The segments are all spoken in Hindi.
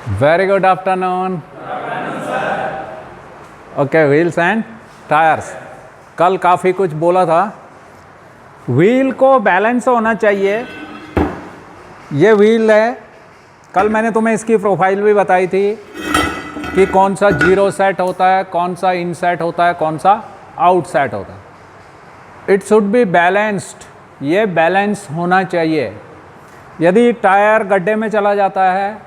Very good afternoon. Okay, wheels and tyres. कल काफ़ी कुछ बोला था। व्हील को बैलेंस होना चाहिए। ये व्हील है, कल मैंने तुम्हें इसकी प्रोफाइल भी बताई थी कि कौन सा जीरो सेट होता है, कौन सा इन सेट होता है, कौन सा आउट सेट होता है। इट शुड बी बैलेंस्ड, ये बैलेंस होना चाहिए। यदि टायर गड्ढे में चला जाता है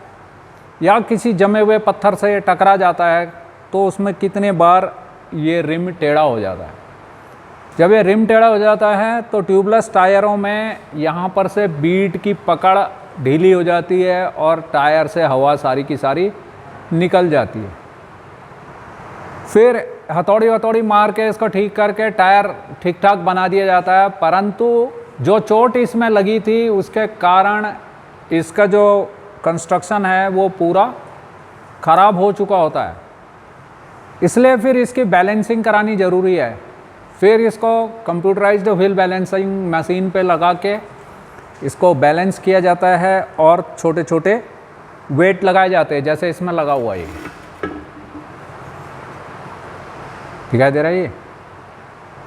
या किसी जमे हुए पत्थर से टकरा जाता है तो उसमें कितने बार ये रिम टेढ़ा हो जाता है। जब ये रिम टेढ़ा हो जाता है तो ट्यूबलेस टायरों में यहाँ पर से बीट की पकड़ ढीली हो जाती है और टायर से हवा सारी की सारी निकल जाती है। फिर हथौड़ी मार के इसको ठीक करके टायर ठीक ठाक बना दिया जाता है, परंतु जो चोट इसमें लगी थी उसके कारण इसका जो कंस्ट्रक्शन है वो पूरा ख़राब हो चुका होता है। इसलिए फिर इसकी बैलेंसिंग करानी ज़रूरी है। फिर इसको कंप्यूटराइज्ड व्हील बैलेंसिंग मशीन पे लगा के इसको बैलेंस किया जाता है और छोटे छोटे वेट लगाए जाते हैं, जैसे इसमें लगा हुआ है। दिखाई दे रहा है ये?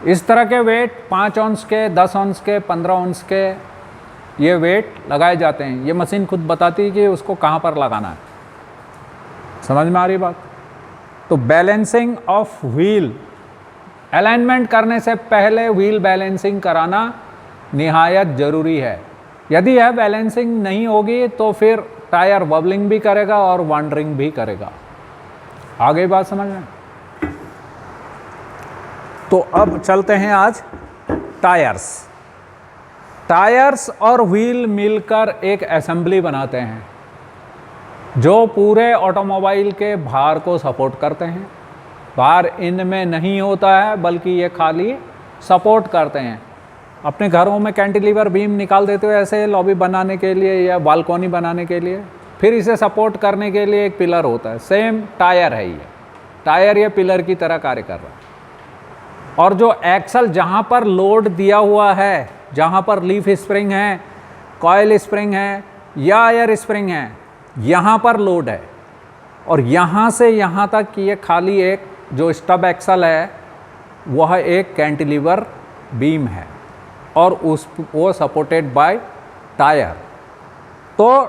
इस तरह के वेट 5 औंस के, 10 औंस के, 15 औंस के ये वेट लगाए जाते हैं। ये मशीन खुद बताती है कि उसको कहाँ पर लगाना है। समझ में आ रही बात? तो बैलेंसिंग ऑफ व्हील, अलाइनमेंट करने से पहले व्हील बैलेंसिंग कराना निहायत ज़रूरी है। यदि यह बैलेंसिंग नहीं होगी तो फिर टायर वबलिंग भी करेगा और वॉन्डरिंग भी करेगा। आगे बात समझ में? तो अब चलते हैं आज टायर्स। टायर्स और व्हील मिलकर एक असेंबली बनाते हैं जो पूरे ऑटोमोबाइल के भार को सपोर्ट करते हैं। भार इनमें नहीं होता है बल्कि ये खाली सपोर्ट करते हैं। अपने घरों में कैंटिलीवर बीम निकाल देते हो ऐसे लॉबी बनाने के लिए या बालकोनी बनाने के लिए, फिर इसे सपोर्ट करने के लिए एक पिलर होता है। सेम टायर है ये। टायर ये पिलर की तरह कार्य कर रहा है। और जो एक्सल जहाँ पर लोड दिया हुआ है, जहाँ पर लीफ स्प्रिंग है, कॉयल स्प्रिंग है या एयर स्प्रिंग है, यहाँ पर लोड है। और यहाँ से यहाँ तक ये खाली एक जो स्टब एक्सल है वह एक कैंटिलीवर बीम है और वो सपोर्टेड बाय टायर। तो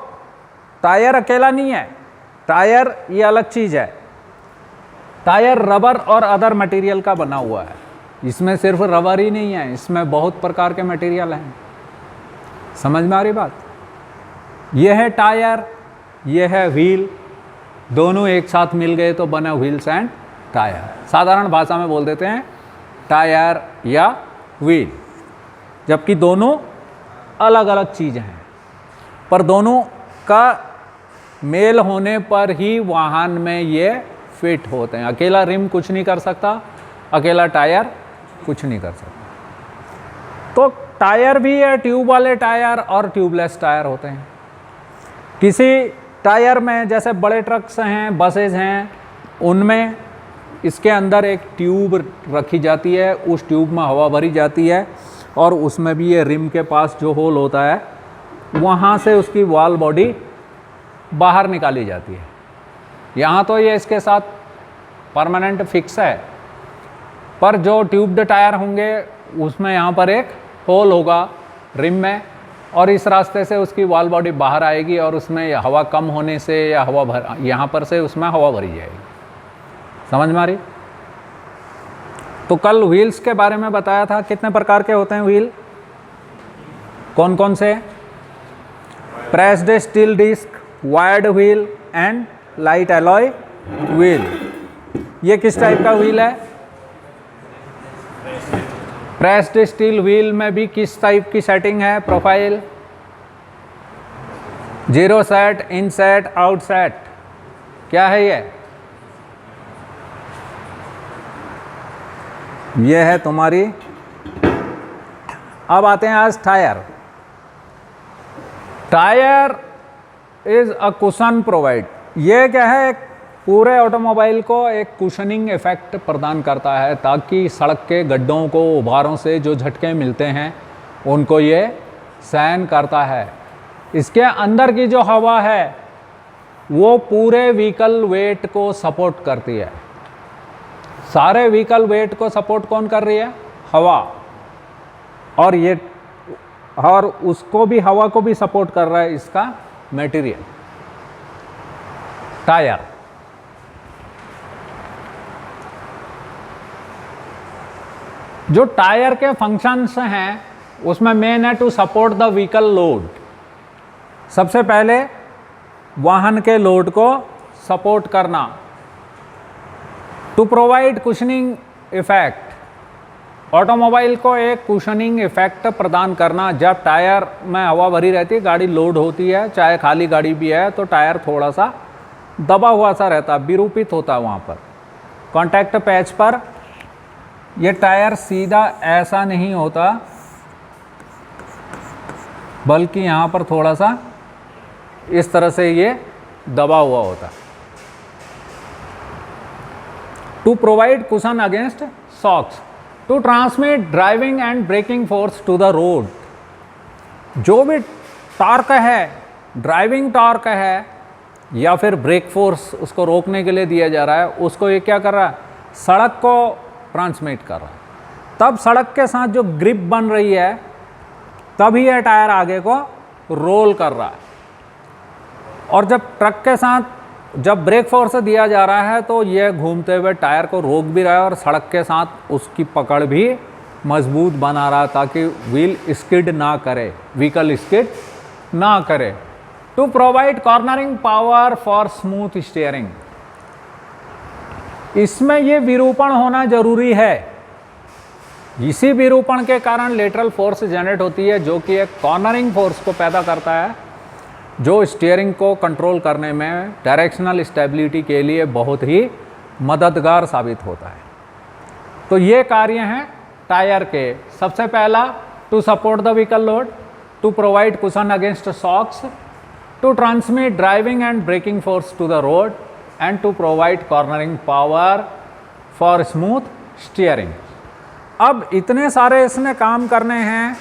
टायर अकेला नहीं है, टायर ये अलग चीज़ है। टायर रबर और अदर मटेरियल का बना हुआ है। इसमें सिर्फ रबर ही नहीं है, इसमें बहुत प्रकार के मटेरियल हैं। समझ में आ रही बात? यह है टायर, यह है व्हील, दोनों एक साथ मिल गए तो बना व्हील्स एंड टायर। साधारण भाषा में बोल देते हैं टायर या व्हील, जबकि दोनों अलग अलग चीज़ें हैं, पर दोनों का मेल होने पर ही वाहन में ये फिट होते हैं। अकेला रिम कुछ नहीं कर सकता, अकेला टायर कुछ नहीं कर सकता। तो टायर भी है, ट्यूब वाले टायर और ट्यूबलेस टायर होते हैं। किसी टायर में जैसे बड़े ट्रक्स हैं, बसेज हैं, उनमें इसके अंदर एक ट्यूब रखी जाती है, उस ट्यूब में हवा भरी जाती है और उसमें भी ये रिम के पास जो होल होता है वहाँ से उसकी वॉल बॉडी बाहर निकाली जाती है। यहाँ तो ये इसके साथ परमानेंट फिक्स है, पर जो ट्यूब्ड टायर होंगे उसमें यहाँ पर एक होल होगा रिम में और इस रास्ते से उसकी वॉल बॉडी बाहर आएगी और उसमें हवा कम होने से या हवा भर यहाँ पर से उसमें हवा भरी जाएगी। समझ में आ रही? तो कल व्हील्स के बारे में बताया था। कितने प्रकार के होते हैं व्हील? कौन कौन से? Pressed steel disc, wired wheel and light alloy wheel. ये किस टाइप का व्हील है? प्रेस्ड स्टील व्हील में भी किस टाइप की सेटिंग है? प्रोफाइल, जीरो सेट, इन सेट, आउट सेट। क्या है ये? ये है तुम्हारी। अब आते हैं आज tyre. Tyre is a cushion provide. ये क्या है? पूरे ऑटोमोबाइल को एक कुशनिंग इफेक्ट प्रदान करता है ताकि सड़क के गड्ढों को, उभारों से जो झटके मिलते हैं उनको ये सहन करता है। इसके अंदर की जो हवा है वो पूरे व्हीकल वेट को सपोर्ट करती है। सारे व्हीकल वेट को सपोर्ट कौन कर रही है? हवा। और उसको भी, हवा को भी सपोर्ट कर रहा है इसका मटेरियल, टायर। जो टायर के फंक्शंस हैं उसमें मेन है to support the vehicle load. सबसे पहले वाहन के लोड को सपोर्ट करना। To provide cushioning effect, automobile को एक कुशनिंग इफेक्ट प्रदान करना। जब टायर में हवा भरी रहती है, गाड़ी लोड होती है, चाहे खाली गाड़ी भी है, तो टायर थोड़ा सा दबा हुआ सा रहता है, विरूपित होता है वहाँ पर। कॉन्टैक्ट पैच पर ये टायर सीधा ऐसा नहीं होता, बल्कि यहाँ पर थोड़ा सा इस तरह से ये दबा हुआ होता है। To provide cushion against shocks, to transmit driving and braking force to the road. जो भी टॉर्क है, ड्राइविंग टॉर्क है या फिर ब्रेक फोर्स उसको रोकने के लिए दिया जा रहा है, उसको ये क्या कर रहा है? सड़क को ट्रांसमिट कर रहा है। तब सड़क के साथ जो ग्रिप बन रही है, तभी यह टायर आगे को रोल कर रहा है। और जब ट्रक के साथ जब ब्रेक फोर्स दिया जा रहा है, तो यह घूमते हुए टायर को रोक भी रहा है और सड़क के साथ उसकी पकड़ भी मजबूत बना रहा है, ताकि व्हील स्किड ना करे, व्हीकल स्किड ना करे। To provide cornering power for smooth steering, इसमें यह विरूपण होना जरूरी है। इसी विरूपण के कारण लेटरल फोर्स जनरेट होती है, जो कि एक कॉर्नरिंग फोर्स को पैदा करता है, जो स्टीयरिंग को कंट्रोल करने में डायरेक्शनल स्टेबिलिटी के लिए बहुत ही मददगार साबित होता है। तो ये कार्य हैं टायर के। सबसे पहला, to support the vehicle load, to provide cushion against shocks, to transmit driving and braking force to the road, and to provide cornering power for smooth steering. अब इतने सारे इसने काम करने हैं।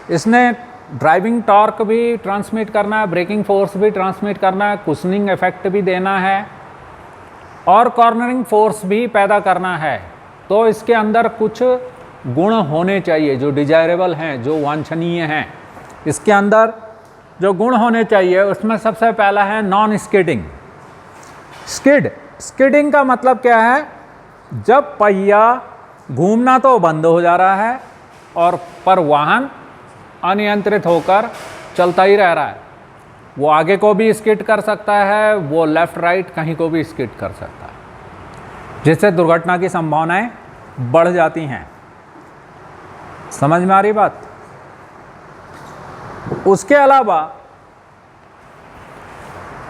इसने ड्राइविंग टॉर्क भी ट्रांसमिट करना है, ब्रेकिंग फोर्स भी ट्रांसमिट करना है, कुशनिंग इफेक्ट भी देना है और कॉर्नरिंग फोर्स भी पैदा करना है। तो इसके अंदर कुछ गुण होने चाहिए जो डिजायरेबल हैं, जो वांछनीय हैं। इसके अंदर जो गुण होने चाहिए उसमें सबसे पहला है नॉन स्किडिंग। स्किडिंग का मतलब क्या है? जब पहिया घूमना तो बंद हो जा रहा है और पर वाहन अनियंत्रित होकर चलता ही रह रहा है। वो आगे को भी स्किड कर सकता है, वो लेफ्ट राइट कहीं को भी स्किड कर सकता है, जिससे दुर्घटना की संभावनाएं बढ़ जाती हैं। समझ में आ रही बात? उसके अलावा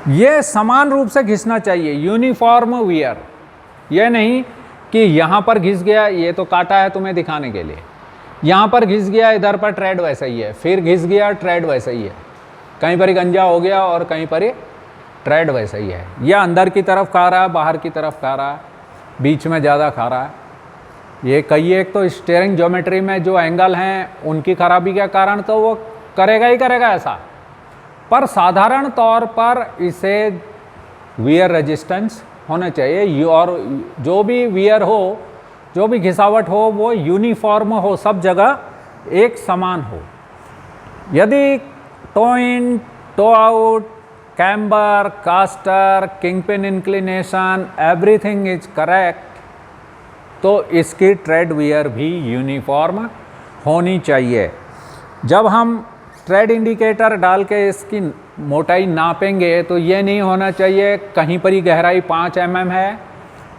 ये समान रूप से घिसना चाहिए, यूनिफॉर्म वियर। ये नहीं कि यहाँ पर घिस गया, ये तो काटा है तुम्हें दिखाने के लिए, यहाँ पर घिस गया, इधर पर ट्रेड वैसा ही है, फिर घिस गया, ट्रेड वैसा ही है, कहीं पर ही गंजा हो गया और कहीं पर ही ट्रेड वैसा ही है। या अंदर की तरफ खा रहा है, बाहर की तरफ खा रहा है, बीच में ज़्यादा खा रहा है। ये कई एक तो स्टीयरिंग ज्योमेट्री में जो एंगल हैं उनकी खराबी के कारण तो वो करेगा ही करेगा ऐसा। पर साधारण तौर पर इसे वियर रेजिस्टेंस होना चाहिए, और जो भी वियर हो, जो भी घिसावट हो, वो यूनिफॉर्म हो, सब जगह एक समान हो। यदि toe in, toe out, camber, caster, kingpin inclination, everything is correct, तो इसकी ट्रेड वियर भी यूनिफॉर्म होनी चाहिए। जब हम ट्रेड इंडिकेटर डाल के इसकी मोटाई नापेंगे तो ये नहीं होना चाहिए कहीं पर ही गहराई 5 mm है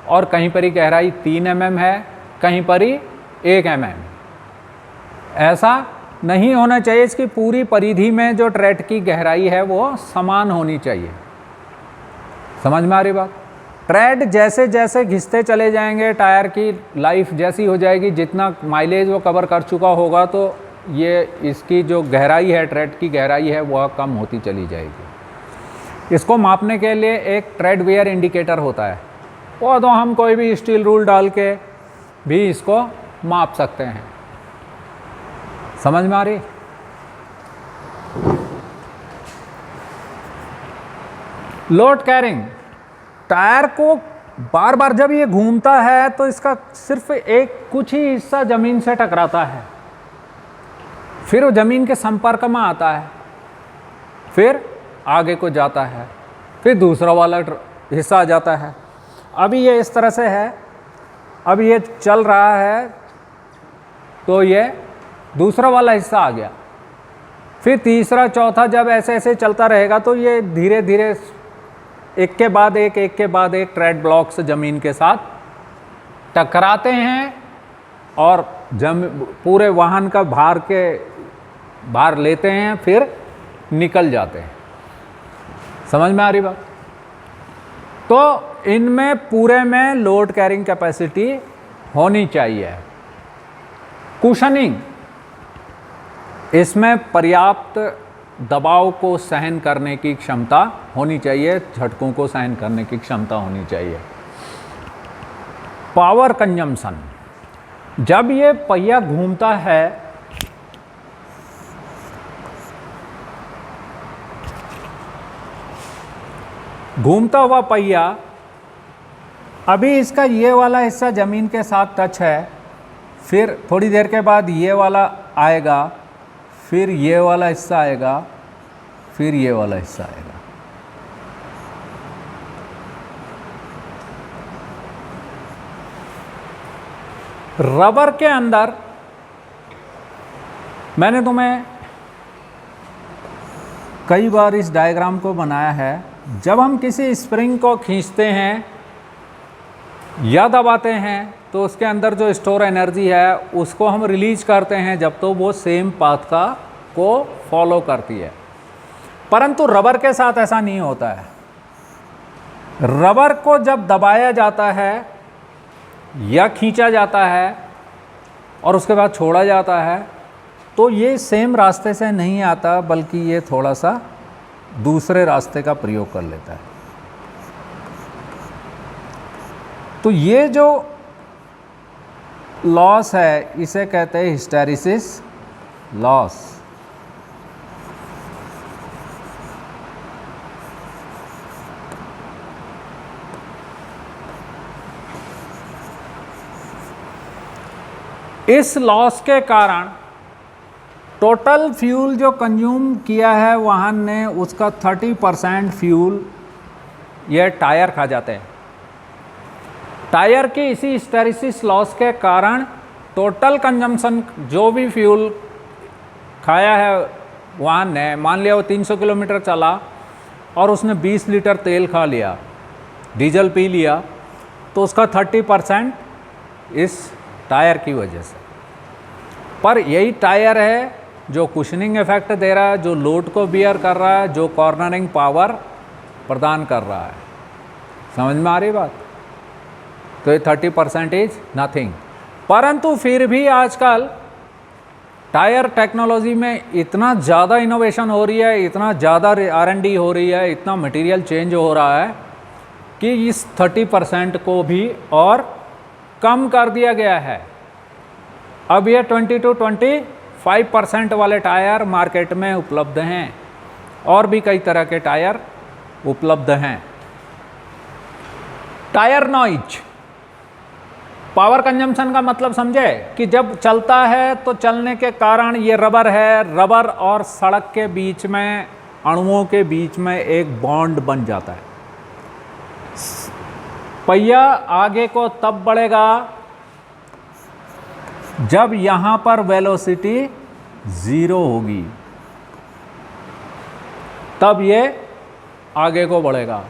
और कहीं पर ही गहराई 3 mm है, कहीं पर ही 1 mm। ऐसा नहीं होना चाहिए। इसकी पूरी परिधि में जो ट्रेड की गहराई है वो समान होनी चाहिए। समझ में आ रही बात? ट्रेड जैसे जैसे घिसते चले जाएंगे, टायर की लाइफ जैसी हो जाएगी, जितना माइलेज वो कवर कर चुका होगा, तो ये इसकी जो गहराई है, ट्रेड की गहराई है, वह कम होती चली जाएगी। इसको मापने के लिए एक ट्रेड वियर इंडिकेटर होता है, वो तो हम कोई भी स्टील रूल डाल के भी इसको माप सकते हैं। समझ में आ रही? लोड कैरिंग, टायर को बार बार जब ये घूमता है तो इसका सिर्फ एक कुछ ही हिस्सा ज़मीन से टकराता है, फिर वो ज़मीन के संपर्क में आता है, फिर आगे को जाता है, फिर दूसरा वाला हिस्सा आ जाता है। अभी ये इस तरह से है, अब ये चल रहा है तो ये दूसरा वाला हिस्सा आ गया, फिर तीसरा चौथा, जब ऐसे ऐसे चलता रहेगा तो ये धीरे धीरे एक के बाद एक ट्रेड ब्लॉक्स ज़मीन के साथ टकराते हैं और पूरे वाहन का भार लेते हैं, फिर निकल जाते हैं। समझ में आ रही बात? तो इनमें पूरे में लोड कैरिंग कैपेसिटी होनी चाहिए। कुशनिंग, इसमें पर्याप्त दबाव को सहन करने की क्षमता होनी चाहिए, झटकों को सहन करने की क्षमता होनी चाहिए। पावर कंजम्पशन, जब ये पहिया घूमता है घूमता हुआ पहिया, अभी इसका ये वाला हिस्सा ज़मीन के साथ टच है, फिर थोड़ी देर के बाद ये वाला आएगा, फिर ये वाला हिस्सा आएगा, फिर ये वाला हिस्सा आएगा। रबर के अंदर मैंने तुम्हें कई बार इस डायग्राम को बनाया है। जब हम किसी स्प्रिंग को खींचते हैं या दबाते हैं तो उसके अंदर जो स्टोर एनर्जी है उसको हम रिलीज करते हैं जब तो वो सेम पाथ को फॉलो करती है। परंतु रबर के साथ ऐसा नहीं होता है। रबर को जब दबाया जाता है या खींचा जाता है और उसके बाद छोड़ा जाता है तो ये सेम रास्ते से नहीं आता, बल्कि ये थोड़ा सा दूसरे रास्ते का प्रयोग कर लेता है। तो ये जो लॉस है इसे कहते हैं हिस्टैरिसीस लॉस। इस लॉस के कारण टोटल फ्यूल जो कंज्यूम किया है वाहन ने, उसका 30% फ्यूल ये टायर खा जाते हैं। टायर के इसी हिस्टैरिसीस लॉस के कारण टोटल कंजम्पशन, जो भी फ्यूल खाया है वाहन ने, मान लिया वो 300 किलोमीटर चला और उसने 20 लीटर तेल खा लिया, डीजल पी लिया, तो उसका 30% इस टायर की वजह से। पर यही टायर है जो कुशनिंग इफेक्ट दे रहा है, जो लोड को बियर कर रहा है, जो कॉर्नरिंग पावर प्रदान कर रहा है। समझ में आ रही बात? तो ये 30% इज नथिंग। परंतु फिर भी आजकल टायर टेक्नोलॉजी में इतना ज़्यादा इनोवेशन हो रही है, इतना ज़्यादा R&D हो रही है, इतना मटेरियल चेंज हो रहा है कि इस 30% को भी और कम कर दिया गया है। अब ये 20 to 25% वाले टायर मार्केट में उपलब्ध हैं और भी कई तरह के टायर उपलब्ध हैं। टायर नॉइज, पावर कंजम्पशन का मतलब समझे कि जब चलता है तो चलने के कारण ये रबर है, रबर और सड़क के बीच में, अणुओं के बीच में एक बॉन्ड बन जाता है। पहिया आगे को तब बढ़ेगा जब यहां पर वेलोसिटी 0 होगी, तब ये आगे को बढ़ेगा।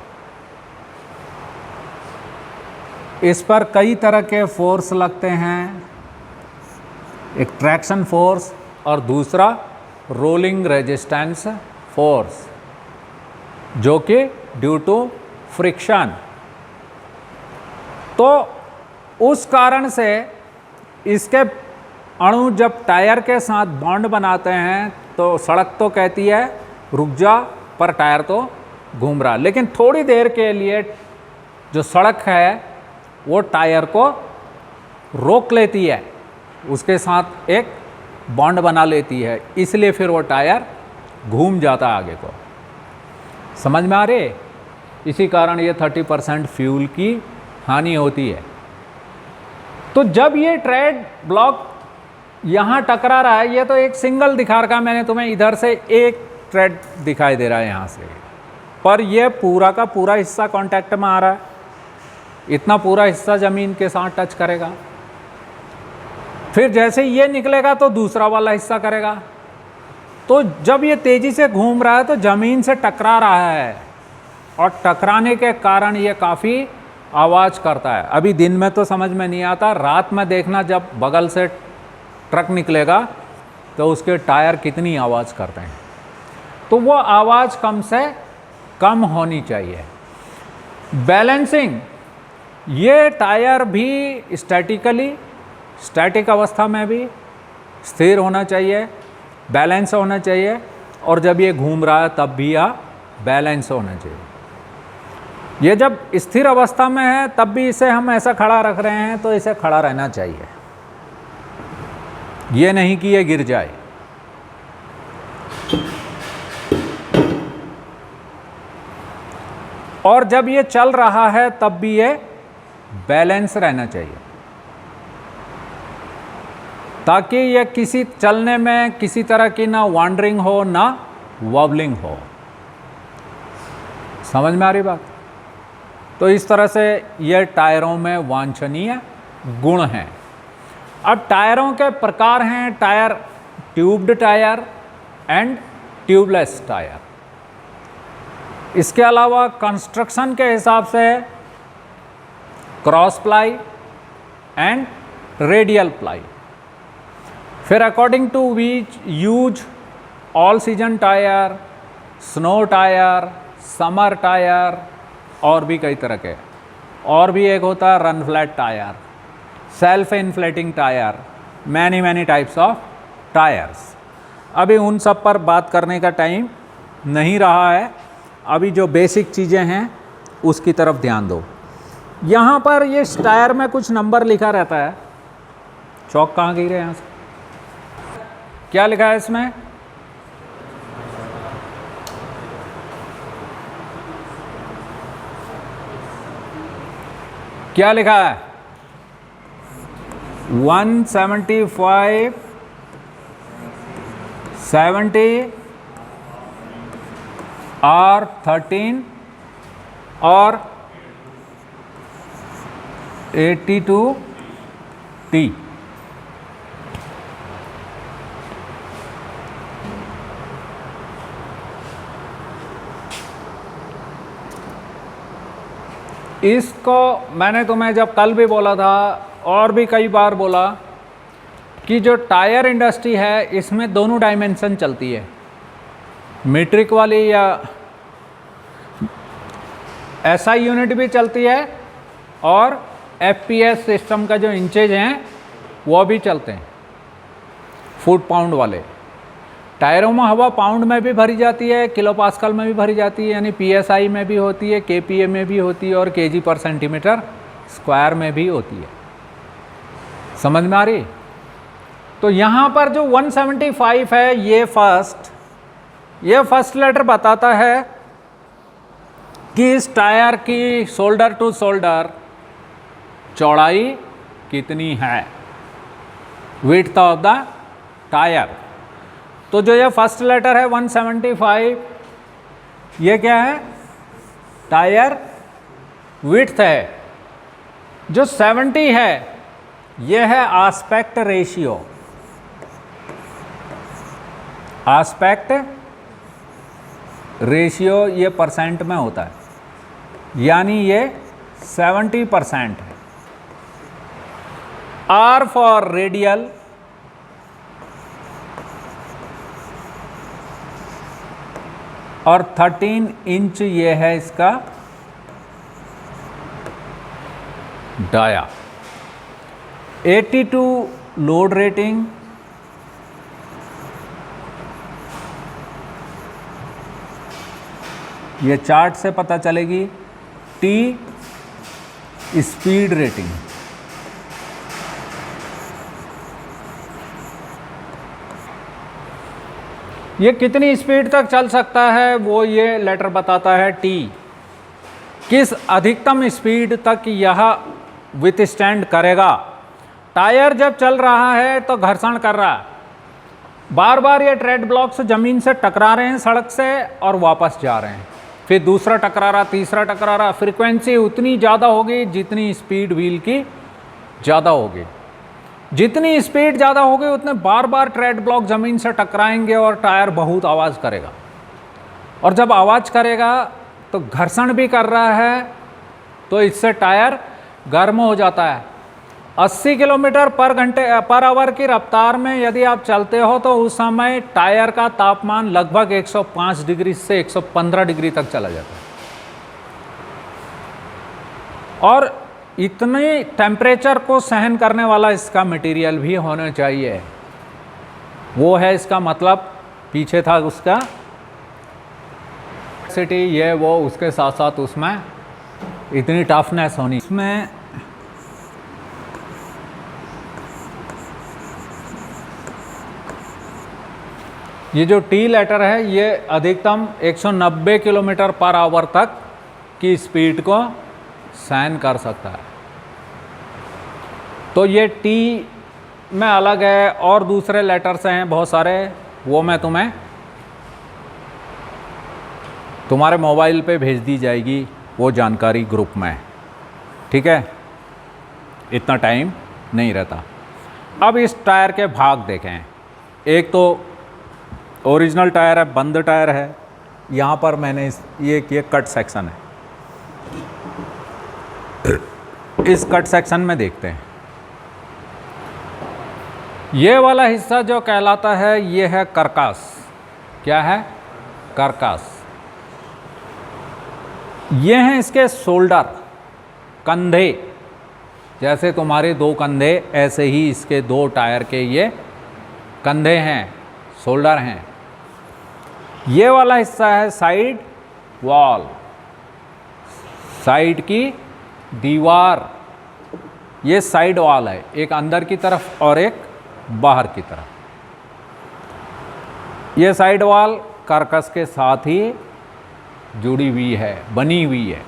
इस पर कई तरह के फोर्स लगते हैं, एक ट्रैक्शन फोर्स और दूसरा रोलिंग रेजिस्टेंस फोर्स, जो कि ड्यू टू फ्रिक्शन। तो उस कारण से इसके अणु जब टायर के साथ बॉन्ड बनाते हैं तो सड़क तो कहती है रुक जा, पर टायर तो घूम रहा है। लेकिन थोड़ी देर के लिए जो सड़क है वो टायर को रोक लेती है, उसके साथ एक बॉन्ड बना लेती है, इसलिए फिर वो टायर घूम जाता है आगे को। समझ में आ रही? इसी कारण ये 30% फ्यूल की हानि होती है। तो जब ये ट्रेड ब्लॉक यहाँ टकरा रहा है, ये तो एक सिंगल दिखा रखा मैंने तुम्हें, इधर से एक ट्रेड दिखाई दे रहा है यहाँ से, पर ये पूरा का पूरा हिस्सा कांटेक्ट में आ रहा है, इतना पूरा हिस्सा ज़मीन के साथ टच करेगा। फिर जैसे ये निकलेगा तो दूसरा वाला हिस्सा करेगा। तो जब ये तेज़ी से घूम रहा है तो ज़मीन से टकरा रहा है, और टकराने के कारण ये काफ़ी आवाज़ करता है। अभी दिन में तो समझ में नहीं आता, रात में देखना जब बगल से ट्रक निकलेगा तो उसके टायर कितनी आवाज़ करते हैं। तो वो आवाज़ कम से कम होनी चाहिए। बैलेंसिंग, ये टायर भी स्टैटिक अवस्था में भी स्थिर होना चाहिए, बैलेंस होना चाहिए, और जब ये घूम रहा है तब भी यह बैलेंस होना चाहिए। ये जब स्थिर अवस्था में है तब भी इसे हम ऐसा खड़ा रख रहे हैं तो इसे खड़ा रहना चाहिए, ये नहीं कि ये गिर जाए। और जब ये चल रहा है तब भी ये बैलेंस रहना चाहिए, ताकि ये किसी चलने में किसी तरह की ना वॉन्डरिंग हो ना वॉबलिंग हो। समझ में आ रही बात? तो इस तरह से ये टायरों में वांछनीय गुण हैं। अब टायरों के प्रकार हैं, tyre tubed tyre and tubeless tyre. इसके अलावा कंस्ट्रक्शन के हिसाब से cross ply and radial ply. फिर according to which use all season tyre, snow tyre, summer tyre, और भी कई तरह के। और भी एक होता है run flat tyre, self inflating tyre, many types of tyres. अभी उन सब पर बात करने का टाइम नहीं रहा है, अभी जो बेसिक चीज़ें हैं उसकी तरफ ध्यान दो। यहाँ पर ये टायर में कुछ नंबर लिखा रहता है, चौक कहाँ गिरे यहाँ से, क्या लिखा है इसमें? क्या लिखा है? 175, 70 R13 और 82T। इसको मैंने तुम्हें जब कल भी बोला था और भी कई बार बोला कि जो टायर इंडस्ट्री है इसमें दोनों डायमेंशन चलती है, मीट्रिक वाली या एसआई यूनिट भी चलती है, और एफपीएस सिस्टम का जो इंचेज हैं वो भी चलते हैं, फुट पाउंड वाले। टायरों में हवा पाउंड में भी भरी जाती है, किलो पास्कल में भी भरी जाती है, यानी पीएसआई में भी होती है, केपीए में भी होती है, और केजी पर सेंटीमीटर स्क्वायर में भी होती है। समझ में आ रही? तो यहाँ पर जो 175 है, ये फर्स्ट लेटर बताता है कि इस टायर की शोल्डर टू शोल्डर चौड़ाई कितनी है, विड्थ ऑफ द टायर। तो जो ये फर्स्ट लेटर है 175, ये क्या है? टायर विड्थ है। जो 70 है ये है आस्पेक्ट रेशियो। आस्पेक्ट रेशियो ये परसेंट में होता है, यानी ये 70% है। आर फॉर रेडियल, और 13 इंच ये है इसका डाया। 82 लोड रेटिंग, ये चार्ट से पता चलेगी। टी स्पीड रेटिंग, ये कितनी स्पीड तक चल सकता है वो ये लेटर बताता है टी। किस अधिकतम स्पीड तक यह विथस्टैंड करेगा। टायर जब चल रहा है तो घर्षण कर रहा है, बार बार ये ट्रेड ब्लॉक्स ज़मीन से टकरा रहे हैं सड़क से और वापस जा रहे हैं, फिर दूसरा टकरा रहा, तीसरा टकरा रहा। फ्रीक्वेंसी उतनी ज़्यादा होगी जितनी स्पीड व्हील की ज़्यादा होगी। जितनी स्पीड ज़्यादा होगी उतने बार बार ट्रेड ब्लॉक ज़मीन से टकराएंगे और टायर बहुत आवाज़ करेगा। और जब आवाज़ करेगा तो घर्षण भी कर रहा है, तो इससे टायर गर्म हो जाता है। 80 किलोमीटर पर आवर की रफ्तार में यदि आप चलते हो तो उस समय टायर का तापमान लगभग 105 डिग्री से 115 डिग्री तक चला जाता है। और इतने टेम्परेचर को सहन करने वाला इसका मटेरियल भी होना चाहिए। वो है इसका मतलब, पीछे था उसका सिटी, ये वो, उसके साथ साथ उसमें इतनी टफनेस होनी। इसमें ये जो टी लेटर है ये अधिकतम 190 किलोमीटर पर आवर तक की स्पीड को सहन कर सकता है। तो ये टी में अलग है और दूसरे लेटर्स हैं बहुत सारे, वो मैं तुम्हारे मोबाइल पे भेज दी जाएगी वो जानकारी ग्रुप में, ठीक है। इतना टाइम नहीं रहता। अब इस टायर के भाग देखें। एक तो ओरिजिनल टायर है, बंद टायर है। यहाँ पर मैंने ये कट सेक्शन है, इस कट सेक्शन में देखते हैं। ये वाला हिस्सा जो कहलाता है ये है करकास। क्या है? करकास। ये हैं इसके शोल्डर, कंधे। जैसे तुम्हारे दो कंधे, ऐसे ही इसके दो टायर के ये कंधे हैं, शोल्डर हैं। ये वाला हिस्सा है साइड वॉल, साइड की दीवार। ये साइड वॉल है, एक अंदर की तरफ और एक बाहर की तरफ। ये साइड वॉल कार्कस के साथ ही जुड़ी हुई है, बनी हुई है।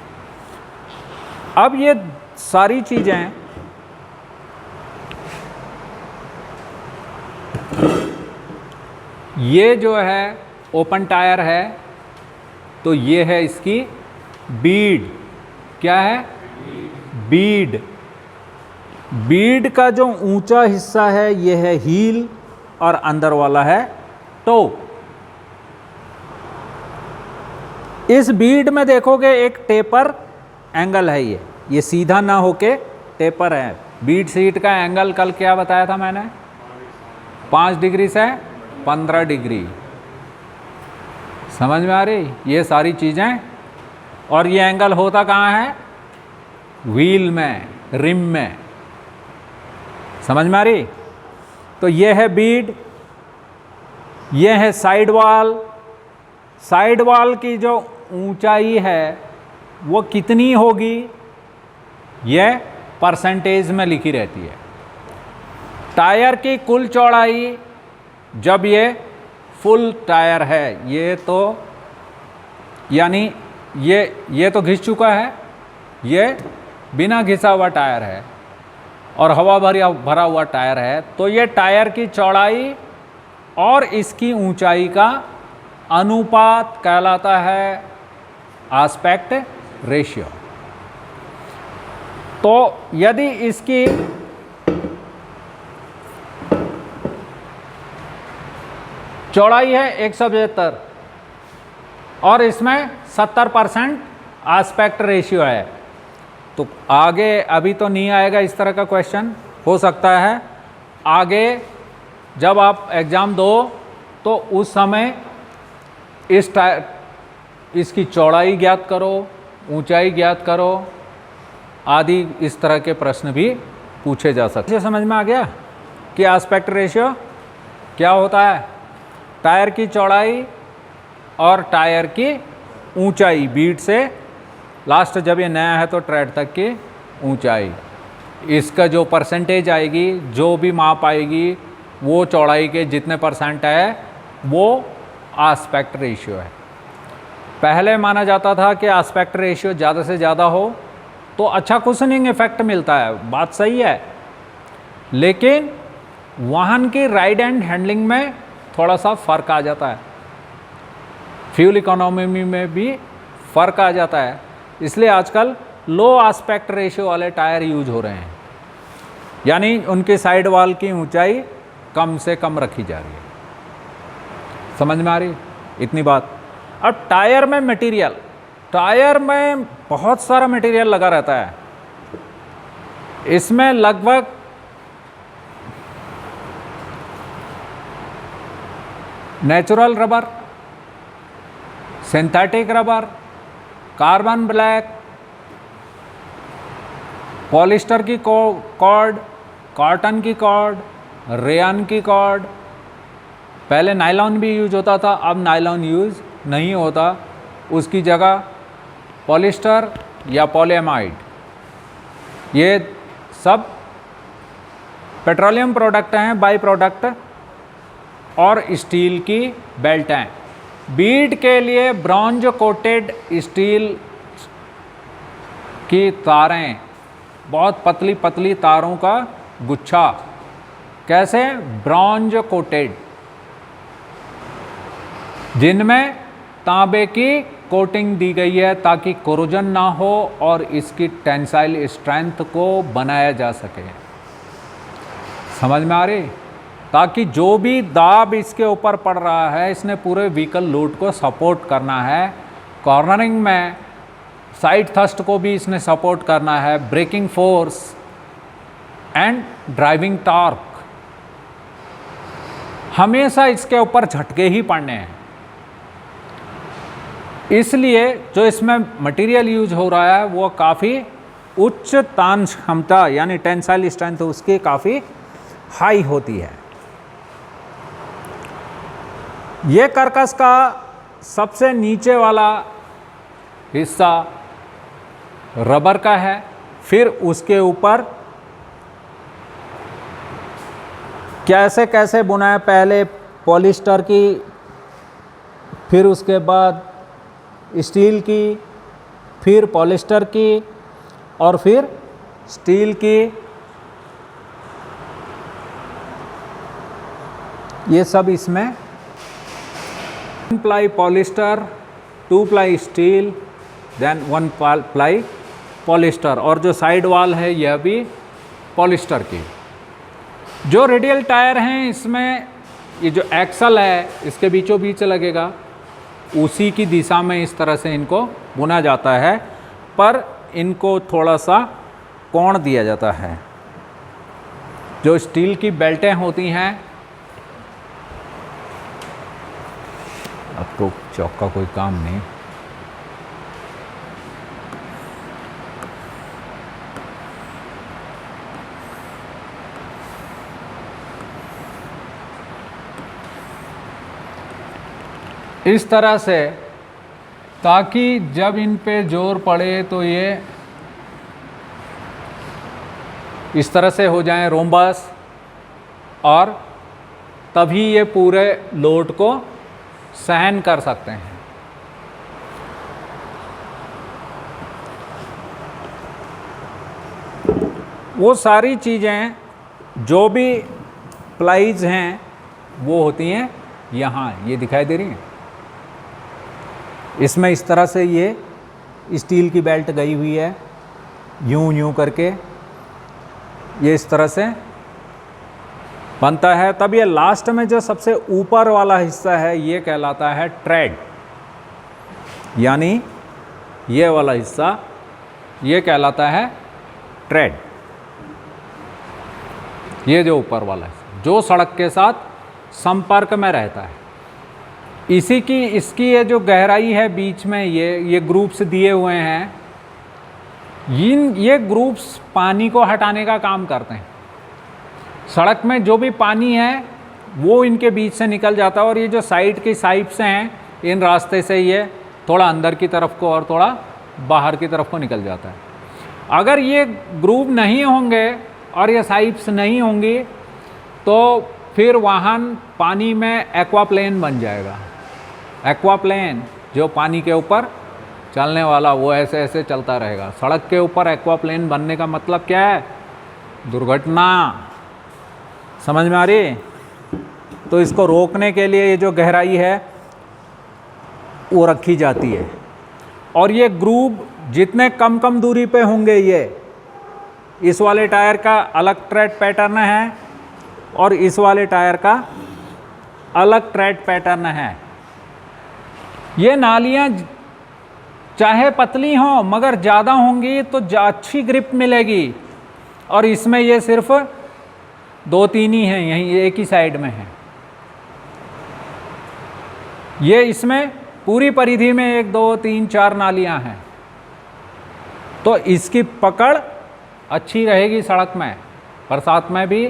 अब ये सारी चीज़ें ये जो है ओपन टायर है, तो ये है इसकी बीड। क्या है? बीड। बीड का जो ऊंचा हिस्सा है ये है हील और अंदर वाला है टो। इस बीड में देखोगे एक टेपर एंगल है, ये सीधा ना होके टेपर है। बीड सीट का एंगल कल क्या बताया था मैंने? 5 डिग्री से 15 डिग्री। समझ में आ रही ये सारी चीज़ें? और ये एंगल होता कहाँ है? व्हील में, रिम में। समझ में आ रही? तो ये है बीड, ये है साइड वॉल। साइड वॉल की जो ऊंचाई है वो कितनी होगी, ये परसेंटेज में लिखी रहती है। टायर की कुल चौड़ाई, जब ये फुल टायर है, ये तो यानी ये तो घिस चुका है, ये बिना घिसा हुआ टायर है और हवा भरा हुआ टायर है, तो ये टायर की चौड़ाई और इसकी ऊंचाई का अनुपात कहलाता है आस्पेक्ट रेशियो। तो यदि इसकी चौड़ाई है 175 और इसमें 70% आस्पेक्ट रेशियो है, तो आगे अभी तो नहीं आएगा इस तरह का क्वेश्चन, हो सकता है आगे जब आप एग्ज़ाम दो तो उस समय इसकी चौड़ाई ज्ञात करो, ऊंचाई ज्ञात करो आदि, इस तरह के प्रश्न भी पूछे जा सकते हैं। समझ में आ गया कि आस्पेक्ट रेशियो क्या होता है? टायर की चौड़ाई और टायर की ऊंचाई, बीट से लास्ट जब ये नया है तो ट्रेड तक की ऊंचाई, इसका जो परसेंटेज आएगी, जो भी माप आएगी, वो चौड़ाई के जितने परसेंट है वो आस्पेक्ट रेशियो है। पहले माना जाता था कि एस्पेक्ट रेशियो ज़्यादा से ज़्यादा हो तो अच्छा कुशनिंग इफेक्ट मिलता है, बात सही है, लेकिन वाहन की राइड एंड हैंडलिंग में थोड़ा सा फ़र्क आ जाता है, फ्यूल इकोनॉमी में भी फ़र्क आ जाता है। इसलिए आजकल लो एस्पेक्ट रेशियो वाले टायर यूज हो रहे हैं, यानी उनकी साइड वाल की ऊंचाई कम से कम रखी जा रही है। समझ में आ रही इतनी बात। अब टायर में मटेरियल, टायर में बहुत सारा मटेरियल लगा रहता है। इसमें लगभग natural rubber, synthetic rubber, carbon black, polyester की कॉर्ड, कॉटन की कॉर्ड, रेयन की कॉर्ड। पहले नायलॉन भी यूज होता था, अब नायलॉन यूज नहीं होता, उसकी जगह पॉलिस्टर या पॉलीएमाइड, ये सब पेट्रोलियम प्रोडक्ट हैं, बाई प्रोडक्ट, और स्टील की बेल्टें। बीट के लिए ब्रॉन्ज कोटेड स्टील की तारें, बहुत पतली पतली तारों का गुच्छा। कैसे? ब्रॉन्ज कोटेड, जिनमें तांबे की कोटिंग दी गई है ताकि कोरोजन ना हो और इसकी टेंसाइल स्ट्रेंथ को बनाया जा सके। समझ में आ रही? ताकि जो भी दाब इसके ऊपर पड़ रहा है, इसने पूरे व्हीकल लोड को सपोर्ट करना है, कॉर्नरिंग में साइड थ्रस्ट को भी इसने सपोर्ट करना है, braking force and driving torque, हमेशा इसके ऊपर झटके ही पड़ने हैं। इसलिए जो इसमें मटेरियल यूज हो रहा है वो काफ़ी उच्च तान क्षमता यानी टेंसाइल स्ट्रेंथ उसकी काफ़ी हाई होती है। ये कर्कश का सबसे नीचे वाला हिस्सा रबर का है, फिर उसके ऊपर कैसे कैसे बुना है, पहले पॉलिस्टर की, फिर उसके बाद स्टील की, फिर पॉलिस्टर की, और फिर स्टील की। ये सब इसमें 1 ply polyester, 2 ply steel, then 1 ply polyester, और जो साइड वाल है यह भी पॉलिस्टर की। जो रेडियल टायर हैं इसमें ये जो एक्सल है इसके बीचों बीच लगेगा, उसी की दिशा में इस तरह से इनको बुना जाता है, पर इनको थोड़ा सा कोण दिया जाता है। जो स्टील की बेल्टें होती हैं, अब तो चौक का कोई काम नहीं, इस तरह से, ताकि जब इन पे जोर पड़े तो ये इस तरह से हो जाएं रोम्बस, और तभी ये पूरे लोड को सहन कर सकते हैं। वो सारी चीज़ें जो भी प्लाईज हैं वो होती हैं यहाँ, ये दिखाई दे रही हैं। इसमें इस तरह से ये स्टील की बेल्ट गई हुई है, यूं यूं करके ये इस तरह से बनता है। तब ये लास्ट में जो सबसे ऊपर वाला हिस्सा है ये कहलाता है ट्रेड, यानी ये वाला हिस्सा ये कहलाता है ट्रेड। ये जो ऊपर वाला हिस्सा जो सड़क के साथ संपर्क में रहता है, इसी की इसकी ये जो गहराई है बीच में, ये ग्रुप्स दिए हुए हैं, ये ग्रुप्स पानी को हटाने का काम करते हैं। सड़क में जो भी पानी है वो इनके बीच से निकल जाता है, और ये जो साइड की साइड्स हैं इन रास्ते से ये थोड़ा अंदर की तरफ को और थोड़ा बाहर की तरफ को निकल जाता है। अगर ये ग्रुप नहीं होंगे और ये साइड्स नहीं होंगी तो फिर वाहन पानी में एक्वाप्लेन बन जाएगा। एक्वाप्लेन जो पानी के ऊपर चलने वाला, वो ऐसे ऐसे चलता रहेगा। सड़क के ऊपर एक्वाप्लेन बनने का मतलब क्या है? दुर्घटना। समझ में आ रही? तो इसको रोकने के लिए ये जो गहराई है वो रखी जाती है। और ये ग्रूव जितने कम कम दूरी पे होंगे, ये इस वाले टायर का अलग ट्रेड पैटर्न है और इस वाले टायर का अलग ट्रेड पैटर्न है। ये नालियाँ चाहे पतली हों मगर ज़्यादा होंगी तो अच्छी ग्रिप मिलेगी। और इसमें ये सिर्फ 2-3 ही हैं, यहीं एक ही साइड में है। ये इसमें पूरी परिधि में 1 2 3 4 नालियां हैं, तो इसकी पकड़ अच्छी रहेगी सड़क में, बरसात में भी,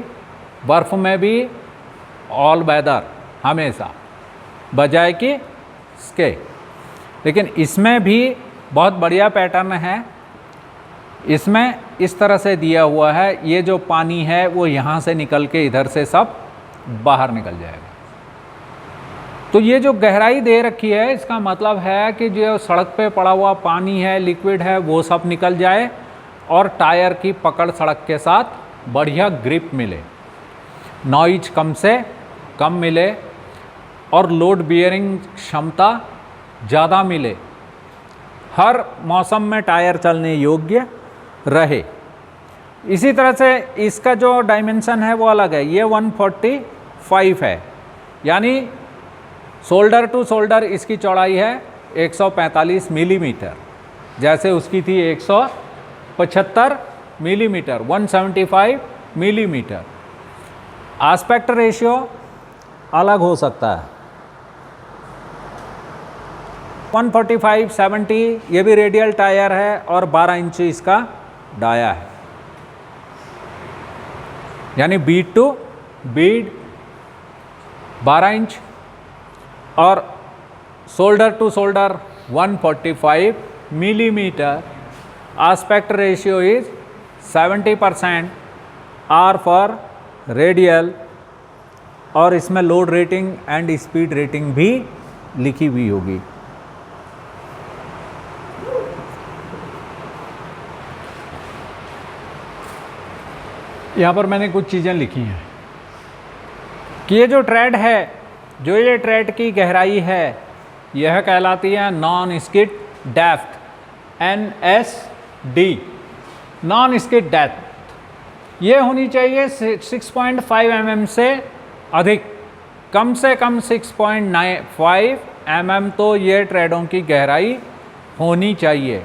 बर्फ़ में भी, ऑल वेदर हमेशा, बजाय कि इसके। लेकिन इसमें भी बहुत बढ़िया पैटर्न है। इसमें इस तरह से दिया हुआ है, ये जो पानी है वो यहाँ से निकल के इधर से सब बाहर निकल जाएगा। तो ये जो गहराई दे रखी है, इसका मतलब है कि जो सड़क पे पड़ा हुआ पानी है, लिक्विड है, वो सब निकल जाए और टायर की पकड़ सड़क के साथ बढ़िया ग्रिप मिले, नॉइज कम से कम मिले और लोड बियरिंग क्षमता ज़्यादा मिले, हर मौसम में टायर चलने योग्य रहे। इसी तरह से इसका जो डायमेंशन है वो अलग है। ये 145 है, यानी शोल्डर टू शोल्डर इसकी चौड़ाई है 145 मिलीमीटर, जैसे उसकी थी 175 मिलीमीटर, 175 मिलीमीटर। आस्पेक्ट रेशियो अलग हो सकता है, 145 70 ये भी रेडियल टायर है और 12 इंच इसका डाया है, यानी बीड टू बीड 12 इंच और shoulder to shoulder 145 millimetre. Aspect ratio is 70% R for radial, और इसमें load rating and speed rating भी लिखी हुई होगी। यहाँ पर मैंने कुछ चीज़ें लिखी हैं कि ये जो ट्रेड है, जो ये ट्रेड की गहराई है, यह कहलाती है non skid depth, NSD, non skid depth. ये होनी चाहिए 6.5 mm से अधिक, कम से कम 6.95 mm तो ये ट्रेडों की गहराई होनी चाहिए।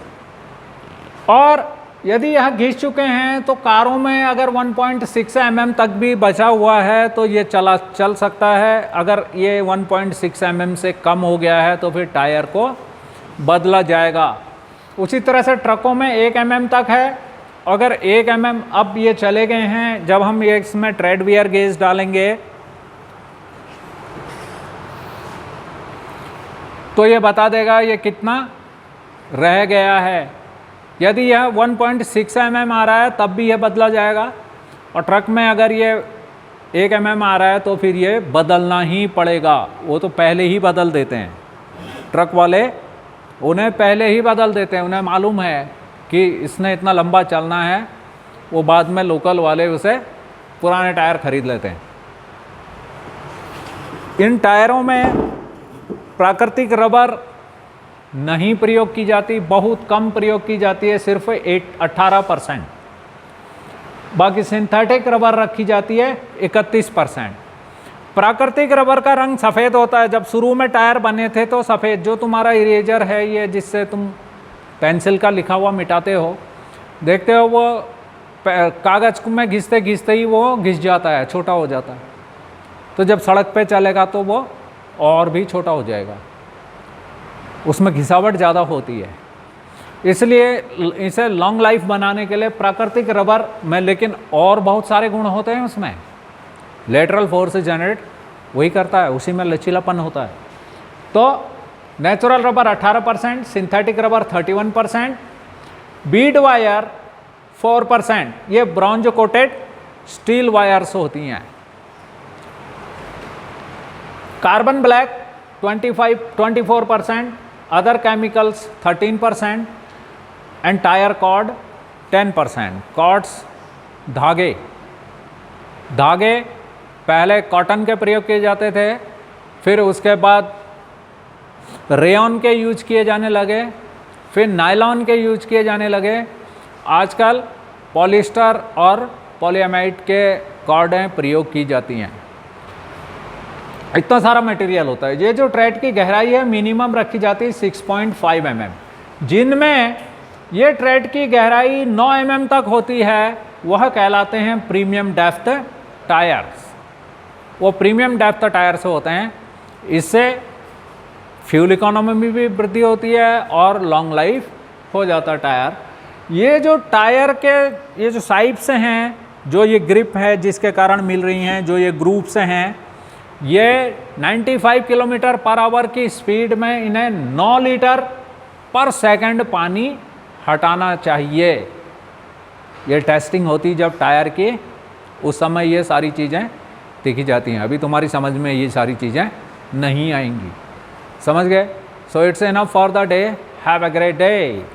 और यदि यह घिस चुके हैं तो कारों में अगर 1.6 mm तक भी बचा हुआ है तो ये चल सकता है। अगर ये 1.6 mm से कम हो गया है तो फिर टायर को बदला जाएगा। उसी तरह से ट्रकों में 1 mm तक है, अगर 1 mm अब ये चले गए हैं, जब हम ये इसमें ट्रेड वियर गेज डालेंगे तो ये बता देगा ये कितना रह गया है। यदि यह 1.6 mm आ रहा है तब भी यह बदला जाएगा, और ट्रक में अगर ये 1 mm आ रहा है तो फिर ये बदलना ही पड़ेगा। वो तो पहले ही बदल देते हैं, ट्रक वाले उन्हें पहले ही बदल देते हैं, उन्हें मालूम है कि इसने इतना लंबा चलना है। वो बाद में लोकल वाले उसे पुराने टायर खरीद लेते हैं। इन टायरों में प्राकृतिक रबर नहीं प्रयोग की जाती, बहुत कम प्रयोग की जाती है, सिर्फ 18%। बाकी सिंथेटिक रबर रखी जाती है 31%। प्राकृतिक रबर का रंग सफ़ेद होता है। जब शुरू में टायर बने थे तो सफ़ेद, जो तुम्हारा इरेजर है ये जिससे तुम पेंसिल का लिखा हुआ मिटाते हो, देखते हो वो कागज़ में घिसते घिसते ही वो घिस जाता है, छोटा हो जाता है। तो जब सड़क पे चलेगा तो वो और भी छोटा हो जाएगा, उसमें घिसावट ज़्यादा होती है। इसलिए इसे लॉन्ग लाइफ बनाने के लिए प्राकृतिक रबर में, लेकिन और बहुत सारे गुण होते हैं उसमें। लेटरल फोर्स जनरेट वही करता है, उसी में लचीलापन होता है। तो natural rubber 18%, synthetic rubber 31%, Beed wire 4%, ये ब्रॉन्ज कोटेड स्टील वायर्स होती हैं। Carbon black 24%, other chemicals 13% and tire cord 10%. Cords धागे पहले कॉटन के प्रयोग किए जाते थे, फिर उसके बाद रेयन के यूज किए जाने लगे, फिर नायलॉन के यूज किए जाने लगे। आजकल पॉलिस्टर और पॉलीएमाइड के कॉर्डें प्रयोग की जाती हैं। इतना सारा मटेरियल होता है। ये जो ट्रेड की गहराई है मिनिमम रखी जाती है 6.5 mm, जिनमें ये ट्रेड की गहराई 9 mm तक होती है, वह कहलाते हैं प्रीमियम डेप्थ टायर्स। वो प्रीमियम डेप्थ टायर्स होते हैं। इससे फ्यूल इकोनॉमी में भी वृद्धि होती है और लॉन्ग लाइफ हो जाता है टायर। ये जो टायर के ये जो साइड्स हैं, जो ये ग्रिप है जिसके कारण मिल रही हैं, जो ये ग्रूप्स हैं, ये 95 किलोमीटर पर आवर की स्पीड में इन्हें 9 लीटर पर सेकंड पानी हटाना चाहिए। ये टेस्टिंग होती जब टायर की, उस समय ये सारी चीज़ें देखी जाती हैं। अभी तुम्हारी समझ में ये सारी चीज़ें नहीं आएंगी। समझ गए? So it's enough for the day. Have a great day.